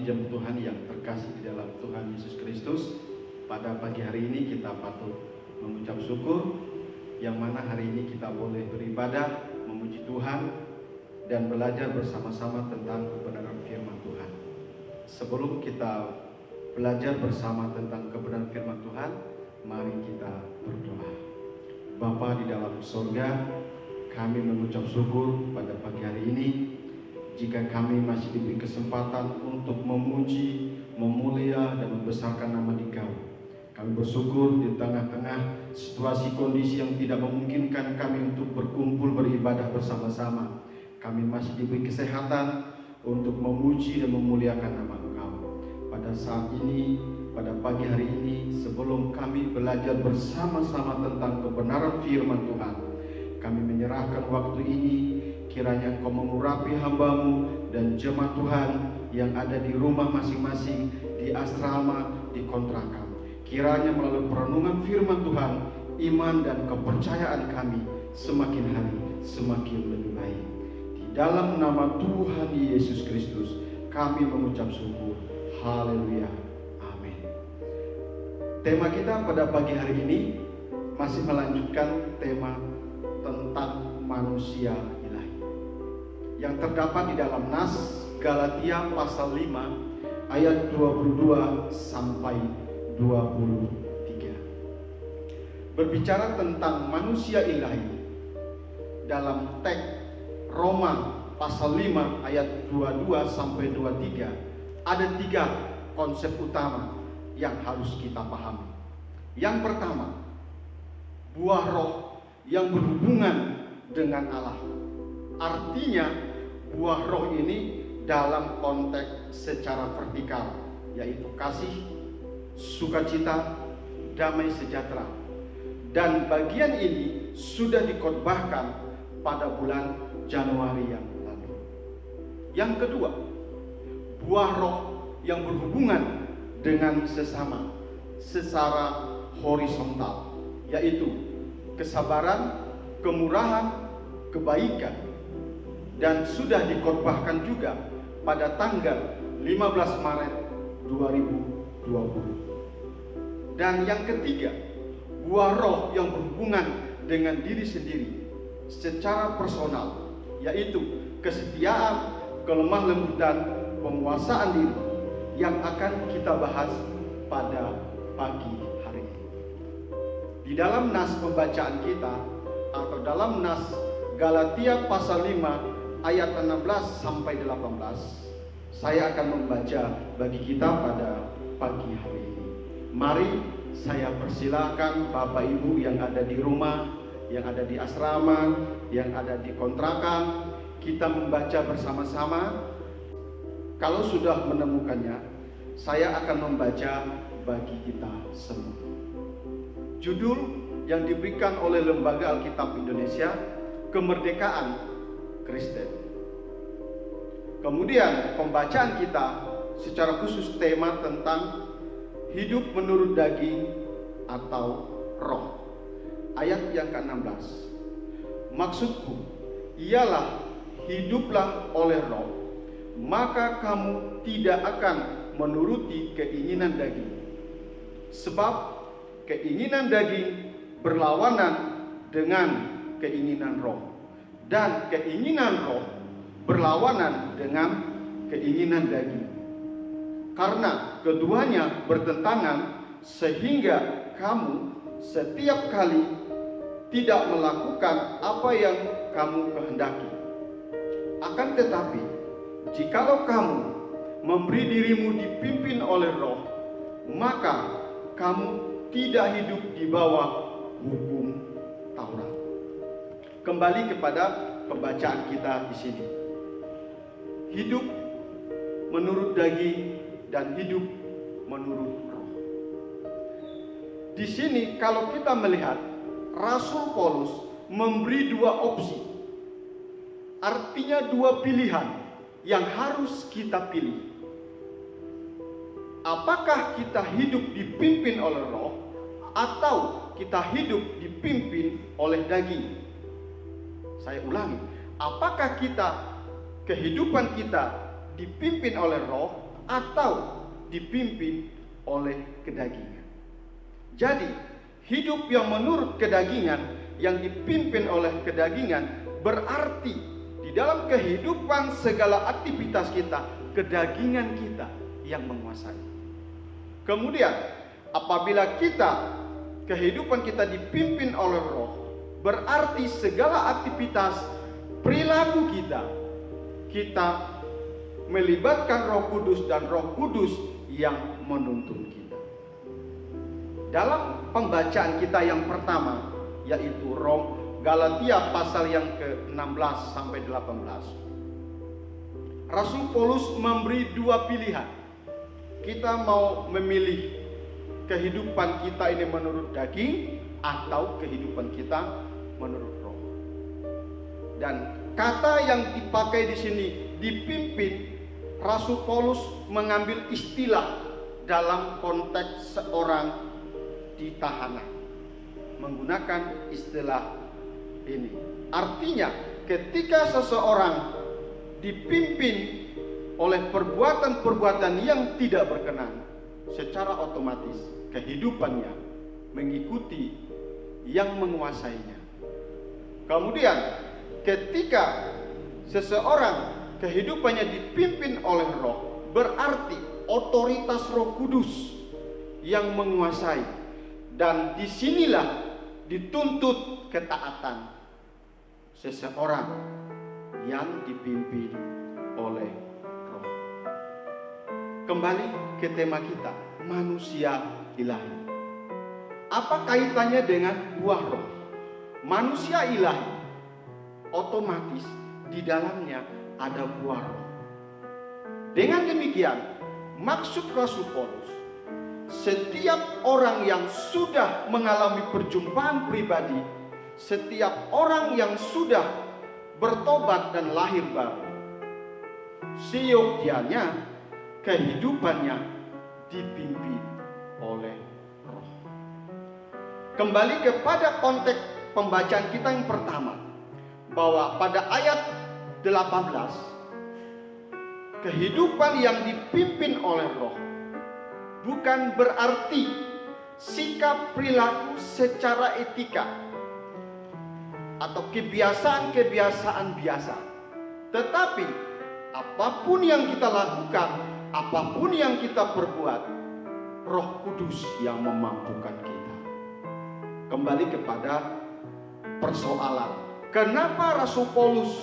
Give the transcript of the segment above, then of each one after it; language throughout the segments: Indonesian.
jemaat Tuhan yang terkasih di dalam Tuhan Yesus Kristus, pada pagi hari ini kita patut mengucap syukur, yang mana hari ini kita boleh beribadah, memuji Tuhan, dan belajar bersama-sama tentang kebenaran firman Tuhan. Sebelum kita belajar bersama tentang kebenaran firman Tuhan, mari kita berdoa. Bapa di dalam surga, kami mengucap syukur pada pagi hari ini jika kami masih diberi kesempatan untuk memuji, memulia, dan membesarkan nama Dikau. Kami bersyukur di tengah-tengah situasi kondisi yang tidak memungkinkan kami untuk berkumpul beribadah bersama-sama. Kami masih diberi kesehatan untuk memuji dan memuliakan nama Engkau. Pada saat ini, pada pagi hari ini, sebelum kami belajar bersama-sama tentang kebenaran firman Tuhan, kami menyerahkan waktu ini. Kiranya Engkau mengurapi hamba-Mu dan jemaat Tuhan yang ada di rumah masing-masing, di asrama, di kontrakan. Kiranya melalui perenungan firman Tuhan, iman dan kepercayaan kami semakin hari semakin lebih baik. Di dalam nama Tuhan Yesus Kristus kami mengucap syukur. Haleluya. Amin. Tema kita pada pagi hari ini masih melanjutkan tema tentang manusia yang terdapat di dalam Nas Galatia pasal 5 ayat 22 sampai 23. Berbicara tentang manusia ilahi dalam teks Roma pasal 5 ayat 22 sampai 23, ada 3 konsep utama yang harus kita pahami. Yang pertama, buah roh yang berhubungan dengan Allah. Artinya buah roh ini dalam konteks secara vertikal, yaitu kasih, sukacita, damai sejahtera. Dan bagian ini sudah dikhotbahkan pada bulan Januari yang lalu. Yang kedua, buah roh yang berhubungan dengan sesama secara horizontal, yaitu kesabaran, kemurahan, kebaikan, dan sudah dikhotbahkan juga pada tanggal 15 Maret 2020. Dan yang ketiga, buah roh yang berhubungan dengan diri sendiri secara personal, yaitu kesetiaan, kelemah lembutan, penguasaan diri, yang akan kita bahas pada pagi hari ini. Di dalam nas pembacaan kita atau dalam nas Galatia pasal 5 ayat 16 sampai 18, saya akan membaca bagi kita pada pagi hari ini. Mari saya persilahkan Bapak Ibu yang ada di rumah, yang ada di asrama, yang ada di kontrakan, kita membaca bersama-sama. Kalau sudah menemukannya, saya akan membaca bagi kita semua. Judul yang diberikan oleh Lembaga Alkitab Indonesia, Kemerdekaan Kristen. Kemudian pembacaan kita secara khusus tema tentang hidup menurut daging atau roh. Ayat yang ke-16. Maksudku ialah hiduplah oleh roh, maka kamu tidak akan menuruti keinginan daging. Sebab keinginan daging berlawanan dengan keinginan roh, dan keinginan roh berlawanan dengan keinginan daging. Karena keduanya bertentangan, sehingga kamu setiap kali tidak melakukan apa yang kamu kehendaki. Akan tetapi, jikalau kamu memberi dirimu dipimpin oleh roh, maka kamu tidak hidup di bawah hukum Taurat. Kembali kepada pembacaan kita di sini. Hidup menurut daging dan hidup menurut roh. Di sini kalau kita melihat, Rasul Paulus memberi 2 opsi. Artinya 2 pilihan yang harus kita pilih. Apakah kita hidup dipimpin oleh roh atau kita hidup dipimpin oleh daging? Saya ulangi, apakah kehidupan kita dipimpin oleh roh atau dipimpin oleh kedagingan. Jadi, hidup yang menurut kedagingan, yang dipimpin oleh kedagingan, berarti di dalam kehidupan segala aktivitas kita, kedagingan kita yang menguasai. Kemudian, apabila kehidupan kita dipimpin oleh Roh, berarti segala aktivitas perilaku kita melibatkan Roh Kudus, dan Roh Kudus yang menuntun kita. Dalam pembacaan kita yang pertama, yaitu Galatia pasal yang ke-16 sampai 18, Rasul Paulus memberi dua pilihan. Kita mau memilih kehidupan kita ini menurut daging atau kehidupan kita menurut Roh. Dan kata yang dipakai di sini, dipimpin, Rasul Paulus mengambil istilah dalam konteks seorang di tahanan, menggunakan istilah ini. Artinya, ketika seseorang dipimpin oleh perbuatan-perbuatan yang tidak berkenan, secara otomatis kehidupannya mengikuti yang menguasainya. Kemudian, ketika seseorang kehidupannya dipimpin oleh Roh, berarti otoritas Roh Kudus yang menguasai, dan disinilah dituntut ketaatan seseorang yang dipimpin oleh Roh. Kembali ke tema kita, manusia ilahi. Apa kaitannya dengan buah Roh? Manusia ilahi, otomatis di dalamnya ada buah Roh. Dengan demikian, maksud Rasul Paulus, setiap orang yang sudah mengalami perjumpaan pribadi, setiap orang yang sudah bertobat dan lahir baru, seyogyanya kehidupannya dipimpin oleh Roh. Kembali kepada konteks pembacaan kita yang pertama, bahwa pada ayat 18, kehidupan yang dipimpin oleh Roh bukan berarti sikap perilaku secara etika atau kebiasaan-kebiasaan biasa. Tetapi apapun yang kita lakukan, apapun yang kita perbuat, Roh Kudus yang memampukan kita. Kembali kepada persoalan, kenapa Rasul Paulus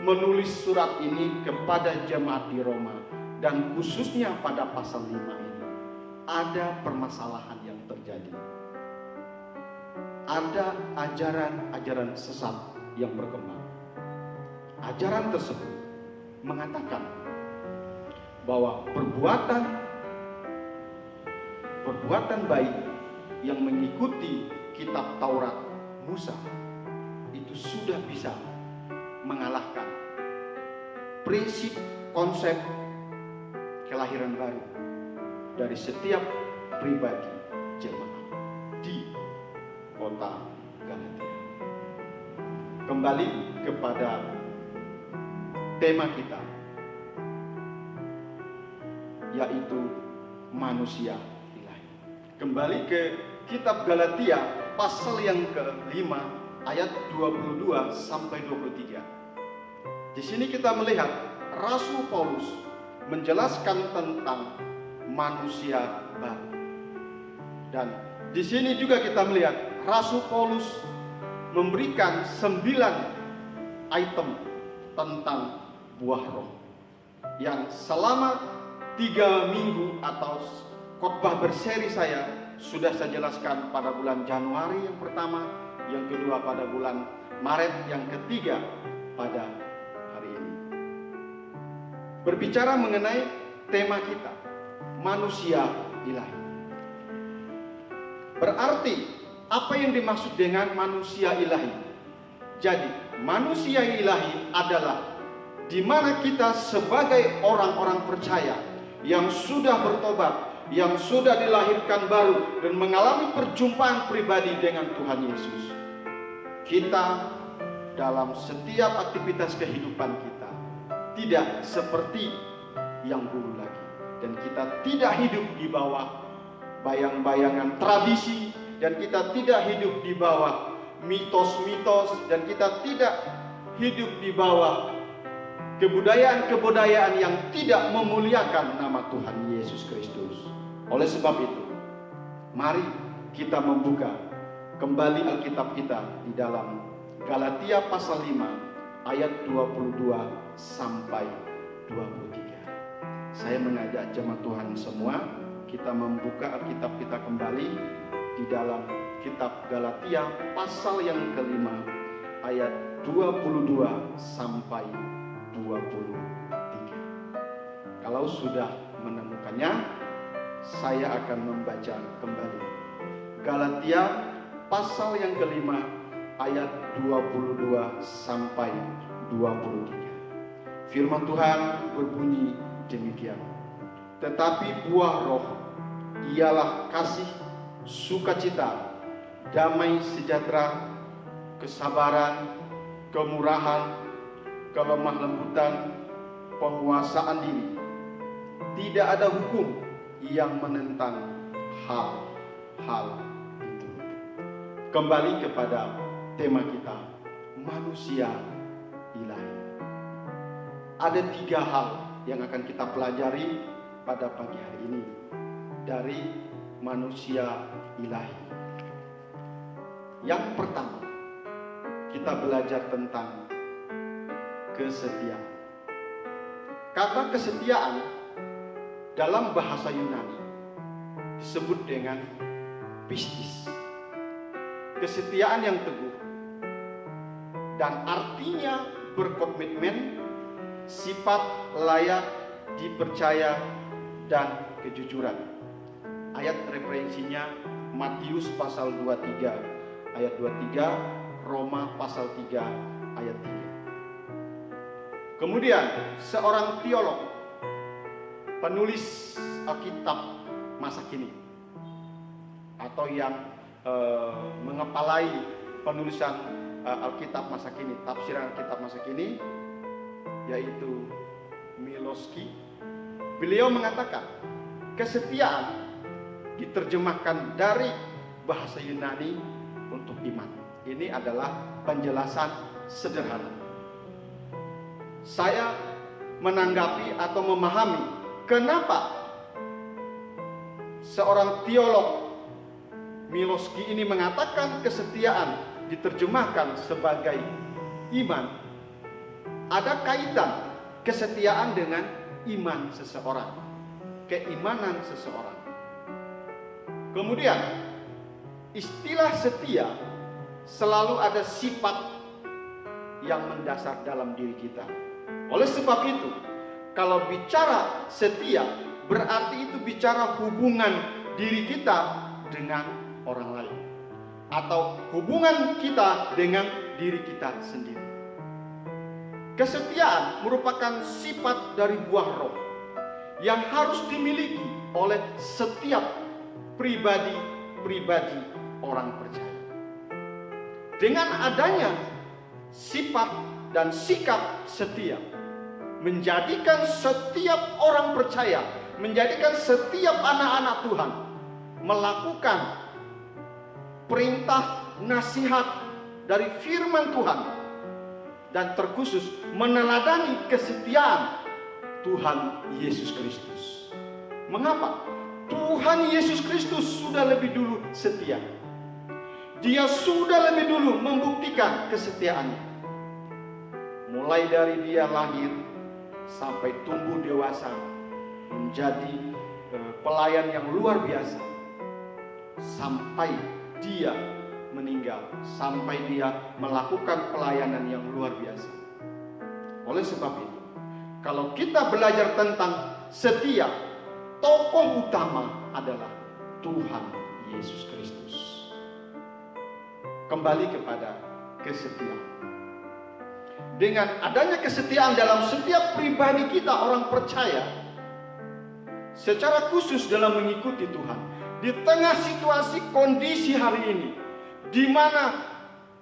menulis surat ini kepada jemaat di Roma, dan khususnya pada pasal 5 ini? Ada permasalahan yang terjadi. Ada ajaran-ajaran sesat yang berkembang. Ajaran tersebut mengatakan bahwa perbuatan baik yang mengikuti kitab Taurat Musa itu sudah bisa mengalahkan prinsip konsep kelahiran baru dari setiap pribadi jemaat di kota Galatia. Kembali kepada tema kita, yaitu manusia ilahi. Kembali ke kitab Galatia pasal yang ke-5 ayat 22 sampai 23. Di sini kita melihat Rasul Paulus menjelaskan tentang manusia baru. Dan di sini juga kita melihat Rasul Paulus memberikan 9 item tentang buah Roh yang selama 3 minggu atau khotbah berseri saya sudah saya jelaskan pada bulan Januari yang pertama, yang kedua pada bulan Maret, yang ketiga pada hari ini. Berbicara mengenai tema kita, manusia ilahi. Berarti apa yang dimaksud dengan manusia ilahi? Jadi manusia ilahi adalah di mana kita sebagai orang-orang percaya yang sudah bertobat, yang sudah dilahirkan baru dan mengalami perjumpaan pribadi dengan Tuhan Yesus. Kita dalam setiap aktivitas kehidupan kita tidak seperti yang dulu lagi. dan kita tidak hidup di bawah bayang-bayangan tradisi, dan kita tidak hidup di bawah mitos-mitos, dan kita tidak hidup di bawah kebudayaan-kebudayaan yang tidak memuliakan nama Tuhan Yesus Kristus. Oleh sebab itu, mari kita membuka kembali Alkitab kita di dalam Galatia pasal 5 ayat 22 sampai 23. Saya mengajak jemaat Tuhan semua, kita membuka Alkitab kita kembali di dalam kitab Galatia pasal yang kelima ayat 22 sampai 23. Kalau sudah menemukannya, saya akan membaca kembali. Galatia pasal yang kelima ayat 22 sampai 23. Firman Tuhan berbunyi demikian. Tetapi buah roh ialah kasih, sukacita, damai sejahtera, kesabaran, kemurahan, kelemah lembutan, penguasaan diri. Tidak ada hukum yang menentang hal-hal itu. Kembali kepada tema kita, manusia ilahi. Ada 3 hal yang akan kita pelajari pada pagi hari ini dari manusia ilahi. Yang pertama, kita belajar tentang kesetiaan. Kata kesetiaan dalam bahasa Yunani disebut dengan pistis. Kesetiaan yang teguh, dan artinya berkomitmen, sifat layak dipercaya, dan kejujuran. Ayat referensinya Matius pasal 23 ayat 23, Roma pasal 3 ayat 3. Kemudian seorang teolog, penulis Alkitab masa kini, atau yang mengepalai penulisan Alkitab masa kini, tafsiran Alkitab masa kini, yaitu Miloski. Beliau mengatakan kesetiaan diterjemahkan dari bahasa Yunani untuk iman. Ini adalah penjelasan sederhana. Saya menanggapi atau memahami kenapa seorang teolog Miloski ini mengatakan kesetiaan diterjemahkan sebagai iman. Ada kaitan kesetiaan dengan iman seseorang, keimanan seseorang. Kemudian istilah setia selalu ada sifat yang mendasar dalam diri kita. Oleh sebab itu, kalau bicara setia, berarti itu bicara hubungan diri kita dengan orang lain, atau hubungan kita dengan diri kita sendiri. Kesetiaan merupakan sifat dari buah roh yang harus dimiliki oleh setiap pribadi orang percaya. Dengan adanya sifat dan sikap setia, menjadikan setiap orang percaya, menjadikan setiap anak-anak Tuhan melakukan perintah nasihat dari firman Tuhan, dan terkhusus meneladani kesetiaan Tuhan Yesus Kristus. Mengapa? Tuhan Yesus Kristus sudah lebih dulu setia. Dia sudah lebih dulu membuktikan kesetiaannya. Mulai dari dia lahir sampai tumbuh dewasa menjadi pelayan yang luar biasa, sampai dia meninggal, sampai dia melakukan pelayanan yang luar biasa. Oleh sebab itu, kalau kita belajar tentang setia, tokoh utama adalah Tuhan Yesus Kristus. Kembali kepada kesetiaan. Dengan adanya kesetiaan dalam setiap pribadi kita orang percaya, secara khusus dalam mengikuti Tuhan, di tengah situasi kondisi hari ini, di mana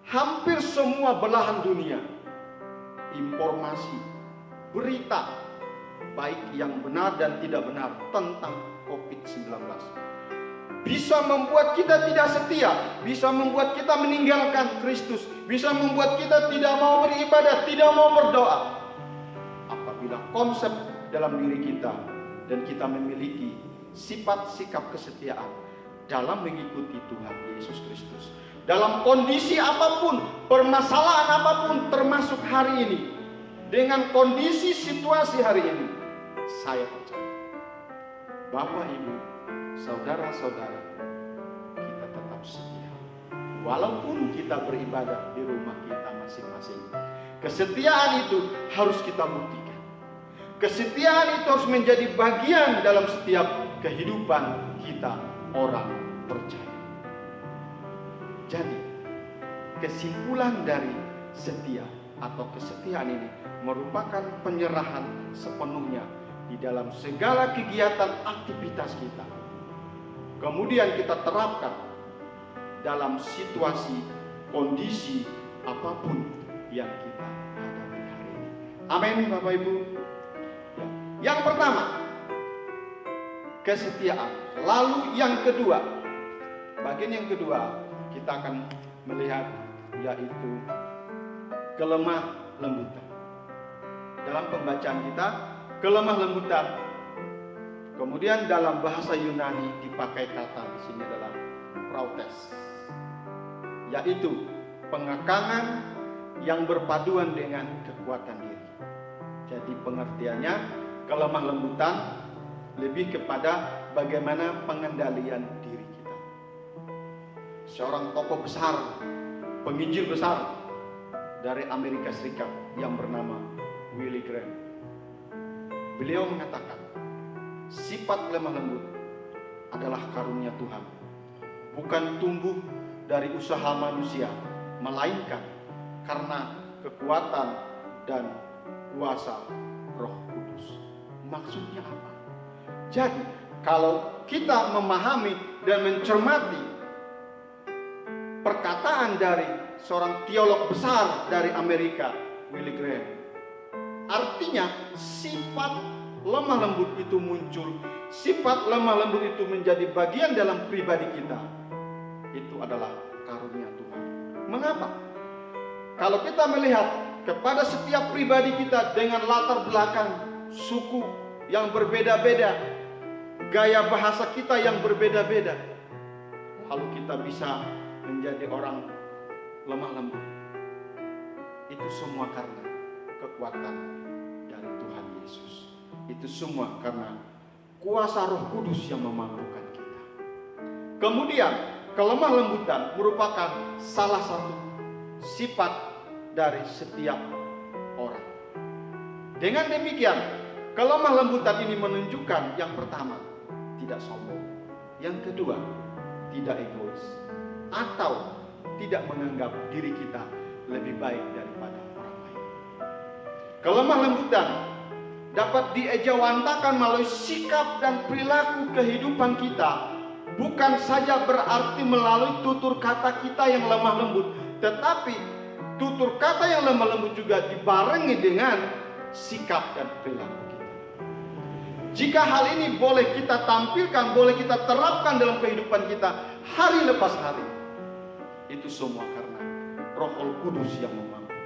hampir semua belahan dunia, informasi, berita, baik yang benar dan tidak benar tentang COVID-19. Bisa membuat kita tidak setia, bisa membuat kita meninggalkan Kristus, bisa membuat kita tidak mau beribadah, tidak mau berdoa. Apabila konsep dalam diri kita dan kita memiliki sifat sikap kesetiaan dalam mengikuti Tuhan Yesus Kristus, dalam kondisi apapun, permasalahan apapun, termasuk hari ini, dengan kondisi situasi hari ini, saya percaya Bapak, Ibu, saudara-saudara, kita tetap setia. Walaupun kita beribadah di rumah kita masing-masing, kesetiaan itu harus kita buktikan. Kesetiaan itu harus menjadi bagian dalam setiap kehidupan kita orang percaya. Jadi, kesimpulan dari setia atau kesetiaan ini merupakan penyerahan sepenuhnya di dalam segala kegiatan aktivitas kita. Kemudian kita terapkan dalam situasi, kondisi apapun yang kita hadapi hari ini. Amin, Bapak Ibu. Ya. Yang pertama, kesetiaan. Lalu yang kedua, bagian yang kedua kita akan melihat yaitu kelemah lembutan. Dalam pembacaan kita, kelemah lembutan. Kemudian dalam bahasa Yunani dipakai kata di sini adalah prautes, yaitu pengekangan yang berpaduan dengan kekuatan diri. Jadi pengertiannya kelemah lembutan lebih kepada bagaimana pengendalian diri kita. Seorang tokoh besar, penginjil besar dari Amerika Serikat yang bernama Billy Graham, beliau mengatakan sifat lemah lembut adalah karunia Tuhan, bukan tumbuh dari usaha manusia, melainkan karena kekuatan dan kuasa Roh Kudus. Maksudnya apa? Jadi, kalau kita memahami dan mencermati perkataan dari seorang teolog besar dari Amerika, Billy Graham, artinya sifat lemah lembut itu muncul, sifat lemah lembut itu menjadi bagian dalam pribadi kita. Itu adalah karunia Tuhan. Mengapa? Kalau kita melihat kepada setiap pribadi kita dengan latar belakang suku yang berbeda-beda, gaya bahasa kita yang berbeda-beda, lalu kita bisa menjadi orang lemah lembut. Itu semua karena kekuatan dari Tuhan Yesus. Itu semua karena kuasa Roh Kudus yang memampukan kita. Kemudian kelemah lembutan merupakan salah satu sifat dari setiap orang. Dengan demikian, kelemah lembutan ini menunjukkan yang pertama, tidak sombong. Yang kedua, tidak egois atau tidak menganggap diri kita lebih baik daripada orang lain. Kelemah lembutan dapat diejawantakan melalui sikap dan perilaku kehidupan kita, bukan saja berarti melalui tutur kata kita yang lemah lembut, tetapi tutur kata yang lemah lembut juga dibarengi dengan sikap dan perilaku kita. Jika hal ini boleh kita tampilkan, boleh kita terapkan dalam kehidupan kita hari lepas hari, itu semua karena Roh Kudus yang memampukan.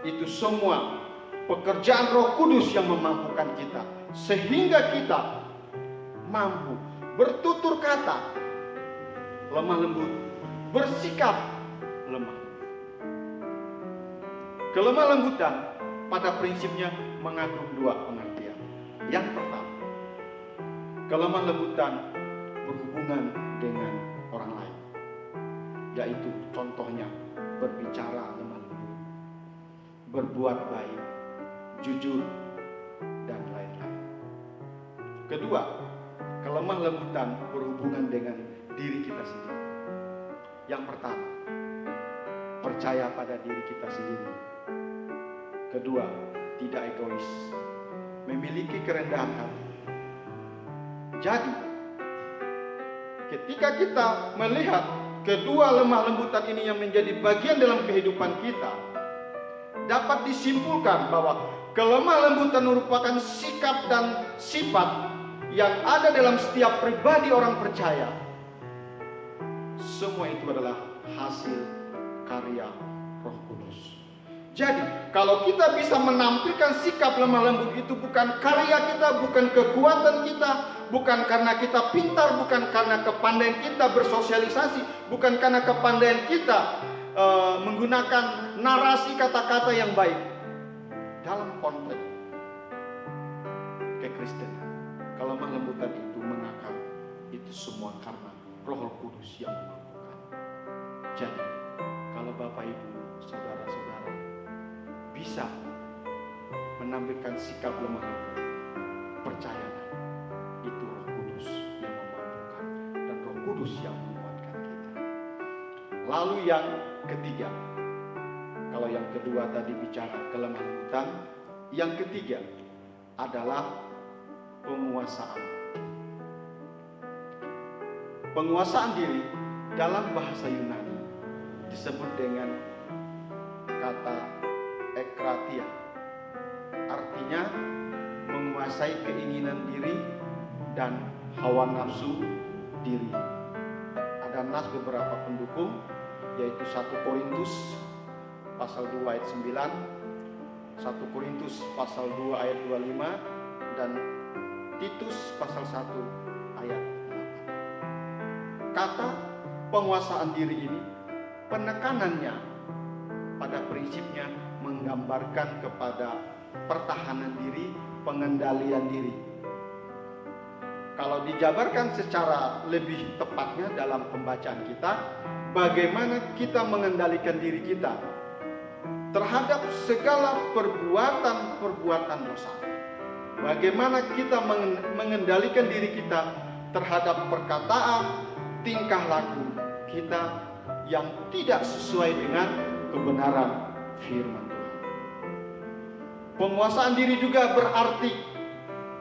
Itu semua pekerjaan Roh Kudus yang memampukan kita, sehingga kita mampu bertutur kata lemah lembut, bersikap lemah. Kelemah lembutan pada prinsipnya mengandung dua pengertian. Yang pertama, kelemah lembutan berhubungan dengan orang lain, yaitu contohnya berbicara lemah lembut, berbuat baik, jujur, dan lain-lain. Kedua, kelemah lembutan berhubungan dengan diri kita sendiri. Yang pertama, percaya pada diri kita sendiri. Kedua, tidak egois, memiliki kerendahan hati. Jadi, ketika kita melihat kedua lemah lembutan ini yang menjadi bagian dalam kehidupan kita, dapat disimpulkan bahwa kelemah lembutan merupakan sikap dan sifat yang ada dalam setiap pribadi orang percaya. Semua itu adalah hasil karya Roh Kudus. Jadi, kalau kita bisa menampilkan sikap lemah lembut itu bukan karya kita, bukan kekuatan kita, bukan karena kita pintar, bukan karena kepandaian kita bersosialisasi, bukan karena kepandaian kita menggunakan narasi kata-kata yang baik. Dalam konteks kekristenan, kelemah lembutan itu mengakar, itu semua karena Roh Kudus yang memampukan. Jadi, kalau Bapak Ibu, saudara-saudara bisa menampilkan sikap lemah lembut, percayalah, itu Roh Kudus yang memampukan dan Roh Kudus yang menguatkan kita. Lalu yang ketiga, kalau yang kedua tadi bicara kelemah lembutan, yang ketiga adalah penguasaan. Penguasaan diri dalam bahasa Yunani disebut dengan kata ekratia. Artinya menguasai keinginan diri dan hawa nafsu diri. Ada nas beberapa pendukung, yaitu 1 Korintus pasal 2 ayat 9, 1 Korintus pasal 2 ayat 25, dan Titus pasal 1 ayat 8. Kata penguasaan diri ini, penekanannya pada prinsipnya menggambarkan kepada pertahanan diri, pengendalian diri. Kalau dijabarkan secara lebih tepatnya dalam pembacaan kita, bagaimana kita mengendalikan diri kita terhadap segala perbuatan-perbuatan dosa. Bagaimana kita mengendalikan diri kita terhadap perkataan, tingkah laku kita yang tidak sesuai dengan kebenaran firman Tuhan. Penguasaan diri juga berarti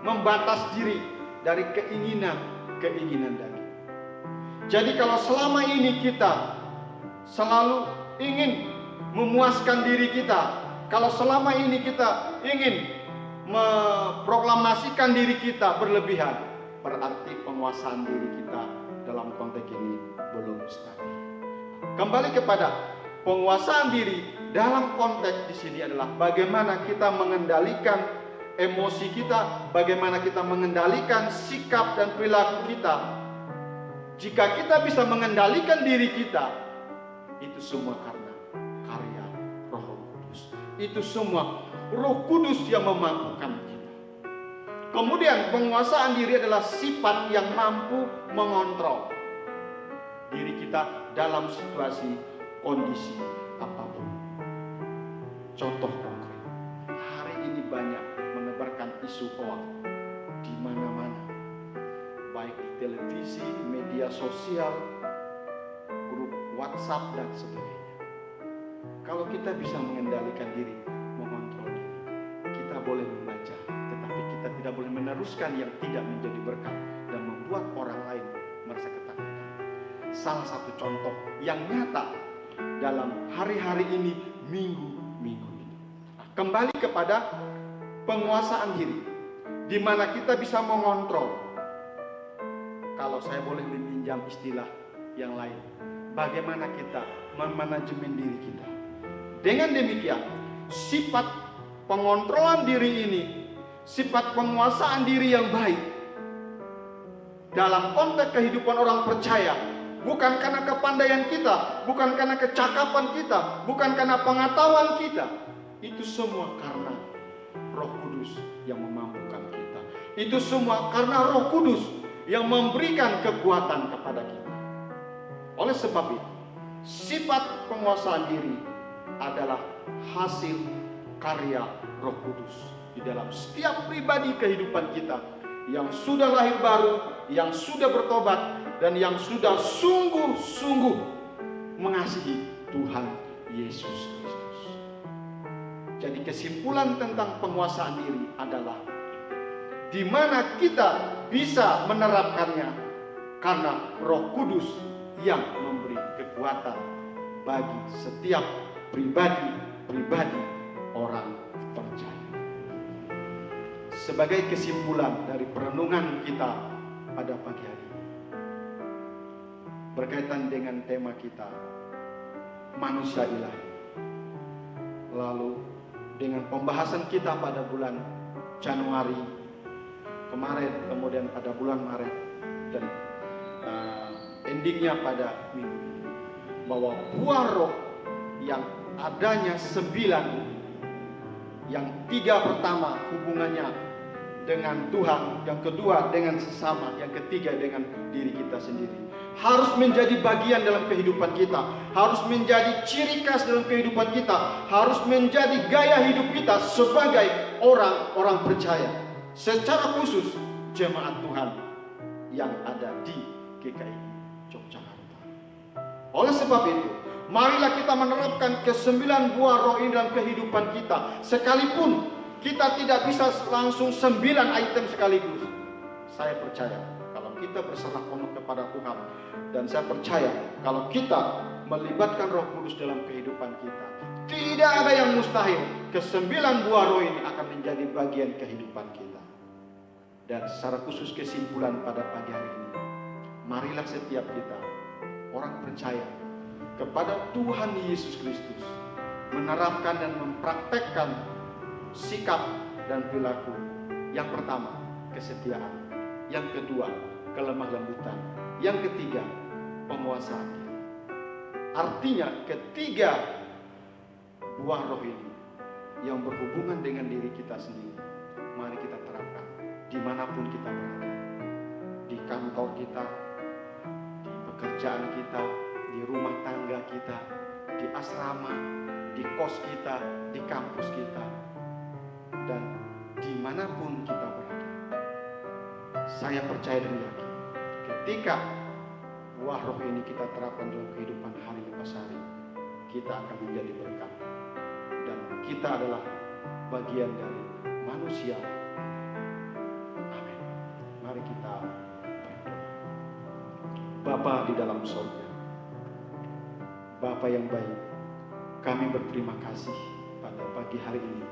membatas diri dari keinginan daging. Jadi kalau selama ini kita selalu ingin memuaskan diri kita, kalau selama ini kita ingin memproklamasikan diri kita berlebihan, berarti penguasaan diri kita dalam konteks ini belum stabil. Kembali kepada penguasaan diri dalam konteks di sini adalah bagaimana kita mengendalikan emosi kita, bagaimana kita mengendalikan sikap dan perilaku kita. Jika kita bisa mengendalikan diri kita, itu semua karena karya Roh Kudus. Itu semua Roh Kudus yang memampukan kita. Kemudian penguasaan diri adalah sifat yang mampu mengontrol diri kita dalam situasi kondisi apapun. Contoh konkret, hari ini banyak menebarkan isu hoax di mana-mana, baik di televisi, media sosial, grup WhatsApp dan sebagainya. Kalau kita bisa mengendalikan diri, mengontrol diri, kita boleh membaca, tetapi kita tidak boleh meneruskan yang tidak menjadi berkat dan membuat orang lain merasa ketakutan. Salah satu contoh yang nyata dalam hari-hari ini, minggu-minggu ini. Kembali kepada penguasaan diri, di mana kita bisa mengontrol. Kalau saya boleh meminjam istilah yang lain, bagaimana kita memanajemen diri kita. Dengan demikian, sifat pengontrolan diri ini, sifat penguasaan diri yang baik dalam konteks kehidupan orang percaya, bukan karena kepandaian kita, bukan karena kecakapan kita, bukan karena pengetahuan kita. Itu semua karena Roh Kudus yang memampukan kita. Itu semua karena Roh Kudus yang memberikan kekuatan kepada kita. Oleh sebab itu, sifat penguasaan diri adalah hasil karya Roh Kudus di dalam setiap pribadi kehidupan kita yang sudah lahir baru, yang sudah bertobat, dan yang sudah sungguh-sungguh mengasihi Tuhan Yesus Kristus. Jadi kesimpulan tentang penguasaan diri adalah di mana kita bisa menerapkannya karena Roh Kudus yang memberi kekuatan bagi setiap pribadi orang percaya. sebagai kesimpulan dari perenungan kita pada pagi hari ini, berkaitan dengan tema kita, manusia ilahi. Lalu dengan pembahasan kita pada bulan Januari kemarin, kemudian pada bulan Maret, dan endingnya pada minggu ini, bahwa buah roh yang adanya 9 ini, yang 3 pertama hubungannya dengan Tuhan, yang kedua dengan sesama, yang ketiga dengan diri kita sendiri, harus menjadi bagian dalam kehidupan kita, harus menjadi ciri khas dalam kehidupan kita, harus menjadi gaya hidup kita sebagai orang-orang percaya, secara khusus jemaat Tuhan yang ada di GKI Yogyakarta. Oleh sebab itu, marilah kita menerapkan ke-9 buah roh ini dalam kehidupan kita, sekalipun kita tidak bisa langsung 9 item sekaligus. Saya percaya kalau kita berserah penuh kepada Tuhan, dan saya percaya kalau kita melibatkan Roh Kudus dalam kehidupan kita, tidak ada yang mustahil. Ke-9 buah roh ini akan menjadi bagian kehidupan kita. Dan secara khusus kesimpulan pada pagi hari ini, marilah setiap kita, orang percaya kepada Tuhan Yesus Kristus, menerapkan dan mempraktekkan sikap dan perilaku. Yang pertama, kesetiaan. Yang kedua, kelemah lembutan. Yang ketiga, penguasaan diri. Artinya ketiga buah roh ini yang berhubungan dengan diri kita sendiri, mari kita terapkan dimanapun kita berada. Di kantor kita, di pekerjaan kita, di rumah tangga kita, di asrama, di kos kita, di kampus kita, dan dimanapun kita berada. Saya percaya dan yakin, ketika buah roh ini kita terapkan dalam kehidupan hari lepas hari, kita akan menjadi berkat, dan kita adalah bagian dari manusia. Amin. Mari kita berdoa. Bapa di dalam surga, Bapa yang baik, kami berterima kasih pada pagi hari ini.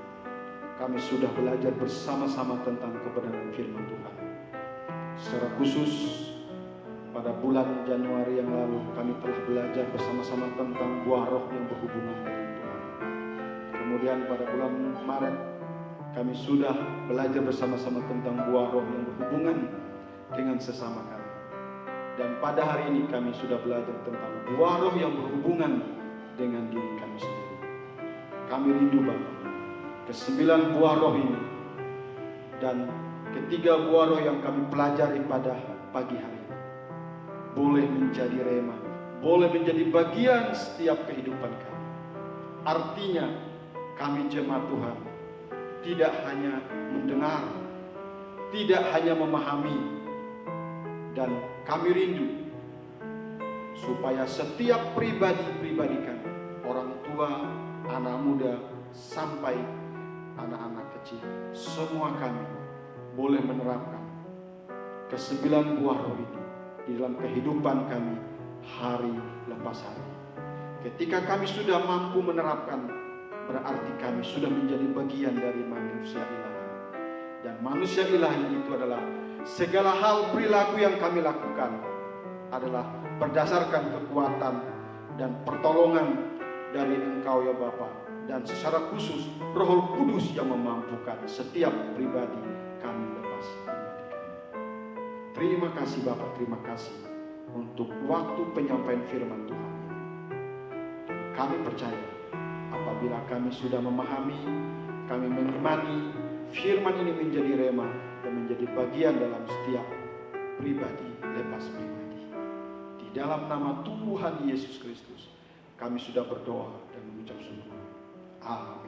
Kami sudah belajar bersama-sama tentang kebenaran firman Tuhan. Secara khusus pada bulan Januari yang lalu, kami telah belajar bersama-sama tentang buah roh yang berhubungan dengan Tuhan. Kemudian pada bulan Maret, kami sudah belajar bersama-sama tentang buah roh yang berhubungan dengan sesama kami. Dan pada hari ini kami sudah belajar tentang buah roh yang berhubungan dengan diri kami sendiri. Kami rindu Bapa, ke-9 buah roh ini dan ketiga buah roh yang kami pelajari pada pagi hari ini boleh menjadi rema, boleh menjadi bagian setiap kehidupan kami. Artinya kami jemaat Tuhan tidak hanya mendengar, tidak hanya memahami, dan kami rindu supaya setiap pribadi kami, orang tua, anak muda, sampai anak-anak kecil, semua kami boleh menerapkan ke-9 buah roh ini di dalam kehidupan kami hari lepas hari. Ketika kami sudah mampu menerapkan, berarti kami sudah menjadi bagian dari manusia ilahi. Dan manusia ilahi itu adalah segala hal perilaku yang kami lakukan adalah berdasarkan kekuatan dan pertolongan dari Engkau ya Bapa, dan secara khusus Roh Kudus yang memampukan setiap pribadi kami lepas pribadi kami. Terima kasih Bapa, terima kasih untuk waktu penyampaian firman Tuhan. Kami percaya apabila kami sudah memahami, kami mengimani firman ini menjadi rema dan menjadi bagian dalam setiap pribadi lepas pribadi. Di dalam nama Tuhan Yesus Kristus kami sudah berdoa dan mengucap syukur. Amin.